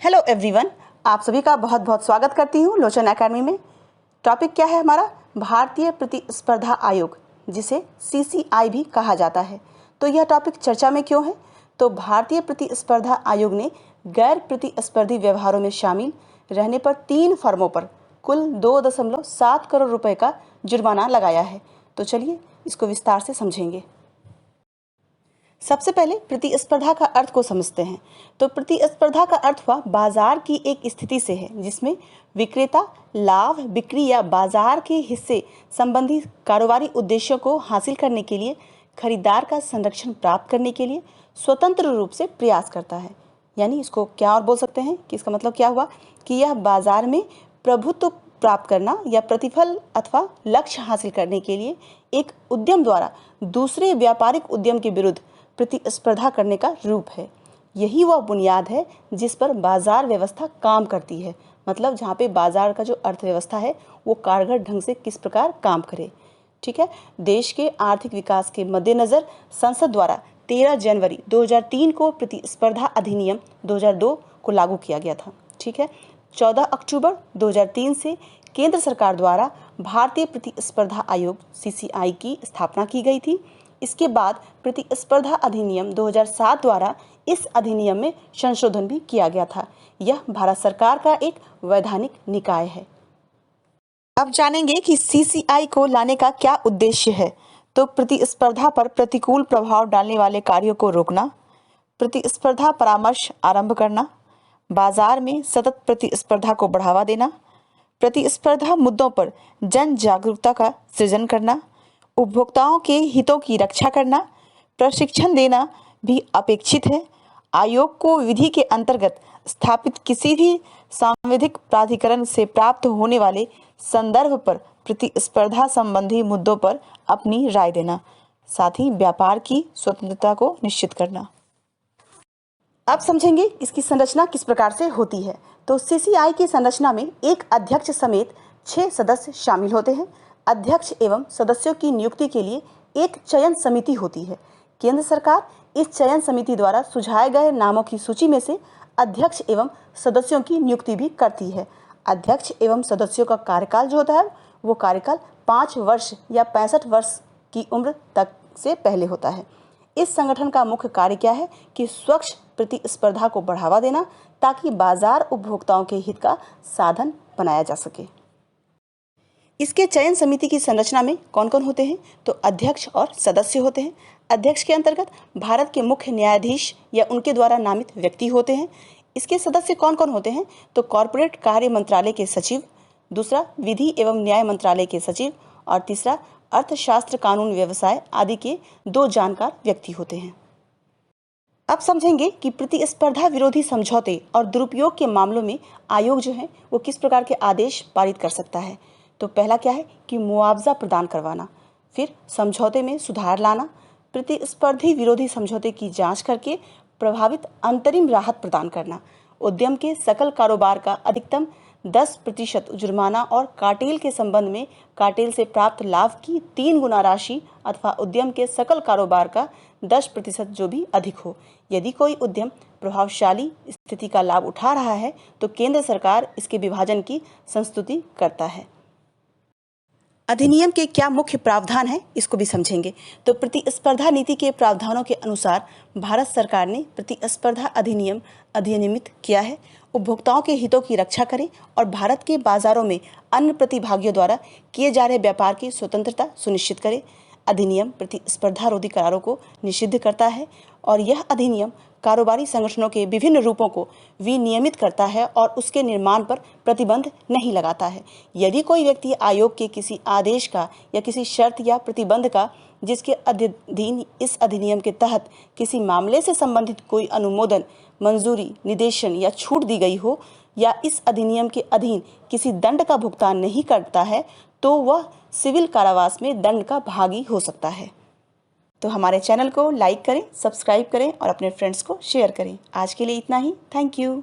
Hello everyone, आप सभी का बहुत बहुत स्वागत करती हूँ लोचन एकेडमी में। टॉपिक क्या है हमारा? भारतीय प्रतिस्पर्धा आयोग, जिसे सीसीआई भी कहा जाता है। तो यह टॉपिक चर्चा में क्यों है? तो भारतीय प्रतिस्पर्धा आयोग ने गैर प्रतिस्पर्धी व्यवहारों में शामिल रहने पर 3 फर्मों पर कुल 2.7 करोड़ रुपए का जुर्माना लगाया है। तो चलिए इसको विस्तार से समझेंगे। सबसे पहले प्रतिस्पर्धा का अर्थ को समझते हैं। तो प्रतिस्पर्धा का अर्थ हुआ बाजार की एक स्थिति से है जिसमें विक्रेता लाभ, बिक्री या बाजार के हिस्से संबंधी कारोबारी उद्देश्यों को हासिल करने के लिए खरीदार का संरक्षण प्राप्त करने के लिए स्वतंत्र रूप से प्रयास करता है। यानी इसको क्या और बोल सकते हैं कि इसका मतलब क्या हुआ कि यह बाजार में प्रभुत्व प्राप्त करना या प्रतिफल अथवा लक्ष्य हासिल करने के लिए एक उद्यम द्वारा दूसरे व्यापारिक उद्यम के विरुद्ध प्रतिस्पर्धा करने का रूप है। यही वह बुनियाद है जिस पर बाजार व्यवस्था काम करती है। मतलब जहाँ पे बाजार का जो अर्थव्यवस्था है वो कारगर ढंग से किस प्रकार काम करे। ठीक है। देश के आर्थिक विकास के मद्देनज़र संसद द्वारा 13 जनवरी 2003 को प्रतिस्पर्धा अधिनियम 2002 को लागू किया गया था। ठीक है। 14 अक्टूबर 2003 से केंद्र सरकार द्वारा भारतीय प्रतिस्पर्धा आयोग सीसीआई की स्थापना की गई थी। इसके बाद प्रतिस्पर्धा अधिनियम 2007 द्वारा इस अधिनियम में संशोधन भी किया गया था। यह भारत सरकार का एक वैधानिक निकाय है। अब जानेंगे कि सीसीआई को लाने का क्या उद्देश्य है। तो प्रतिस्पर्धा पर प्रतिकूल प्रभाव डालने वाले कार्यों को रोकना, प्रतिस्पर्धा परामर्श आरंभ करना, बाजार में सतत प्रतिस्पर्धा को बढ़ावा देना, प्रतिस्पर्धा मुद्दों पर जन जागरूकता का सृजन करना, उपभोक्ताओं के हितों की रक्षा करना, प्रशिक्षण देना भी अपेक्षित है। आयोग को विधि के अंतर्गत स्थापित किसी भी सांविधिक प्राधिकरण से प्राप्त होने वाले संदर्भ पर प्रतिस्पर्धा संबंधी मुद्दों पर अपनी राय देना, साथ ही व्यापार की स्वतंत्रता को निश्चित करना। अब समझेंगे इसकी संरचना किस प्रकार से होती है। तो सीसीआई की संरचना में एक अध्यक्ष समेत 6 सदस्य शामिल होते हैं। अध्यक्ष एवं सदस्यों की नियुक्ति के लिए एक चयन समिति होती है। केंद्र सरकार इस चयन समिति द्वारा सुझाए गए नामों की सूची में से अध्यक्ष एवं सदस्यों की नियुक्ति भी करती है। अध्यक्ष एवं सदस्यों का कार्यकाल जो होता है वो कार्यकाल 5 वर्ष या 65 वर्ष की उम्र तक से पहले होता है। इस संगठन का मुख्य कार्य क्या है कि स्वच्छ प्रतिस्पर्धा को बढ़ावा देना ताकि बाजार उपभोक्ताओं के हित का साधन बनाया जा सके। इसके चयन समिति की संरचना में कौन कौन होते हैं? तो अध्यक्ष और सदस्य होते हैं। अध्यक्ष के अंतर्गत भारत के मुख्य न्यायाधीश या उनके द्वारा नामित व्यक्ति होते हैं। इसके सदस्य कौन कौन होते हैं? तो कॉर्पोरेट कार्य मंत्रालय के सचिव, दूसरा विधि एवं न्याय मंत्रालय के सचिव और तीसरा अर्थशास्त्र, कानून, व्यवसाय आदि के 2 जानकार व्यक्ति होते हैं। अब समझेंगे कि प्रतिस्पर्धा विरोधी समझौते और दुरुपयोग के मामलों में आयोग जो है वो किस प्रकार के आदेश पारित कर सकता है। तो पहला क्या है कि मुआवजा प्रदान करवाना, फिर समझौते में सुधार लाना, प्रतिस्पर्धी विरोधी समझौते की जांच करके प्रभावित अंतरिम राहत प्रदान करना, उद्यम के सकल कारोबार का अधिकतम 10% जुर्माना और कार्टेल के संबंध में कार्टेल से प्राप्त लाभ की 3 गुना राशि अथवा उद्यम के सकल कारोबार का 10% जो भी अधिक हो। यदि कोई उद्यम प्रभावशाली स्थिति का लाभ उठा रहा है तो केंद्र सरकार इसके विभाजन की संस्तुति करता है। अधिनियम के क्या मुख्य प्रावधान हैं इसको भी समझेंगे। तो प्रतिस्पर्धा नीति के प्रावधानों के अनुसार भारत सरकार ने प्रतिस्पर्धा अधिनियम अधिनियमित किया है। उपभोक्ताओं के हितों की रक्षा करें और भारत के बाजारों में अन्य प्रतिभागियों द्वारा किए जा रहे व्यापार की स्वतंत्रता सुनिश्चित करें। अधिनियम प्रतिस्पर्धा रोधी करारों को निषिद्ध करता है और यह अधिनियम कारोबारी संगठनों के विभिन्न रूपों को विनियमित करता है और उसके निर्माण पर प्रतिबंध नहीं लगाता है। यदि कोई व्यक्ति आयोग के किसी आदेश का या किसी शर्त या प्रतिबंध का जिसके अधीन इस अधिनियम के तहत किसी मामले से संबंधित कोई अनुमोदन, मंजूरी, निर्देशन या छूट दी गई हो या इस अधिनियम के अधीन किसी दंड का भुगतान नहीं करता है तो वह सिविल कारावास में दंड का भागी हो सकता है। तो हमारे चैनल को लाइक करें, सब्सक्राइब करें और अपने फ्रेंड्स को शेयर करें। आज के लिए इतना ही। Thank you.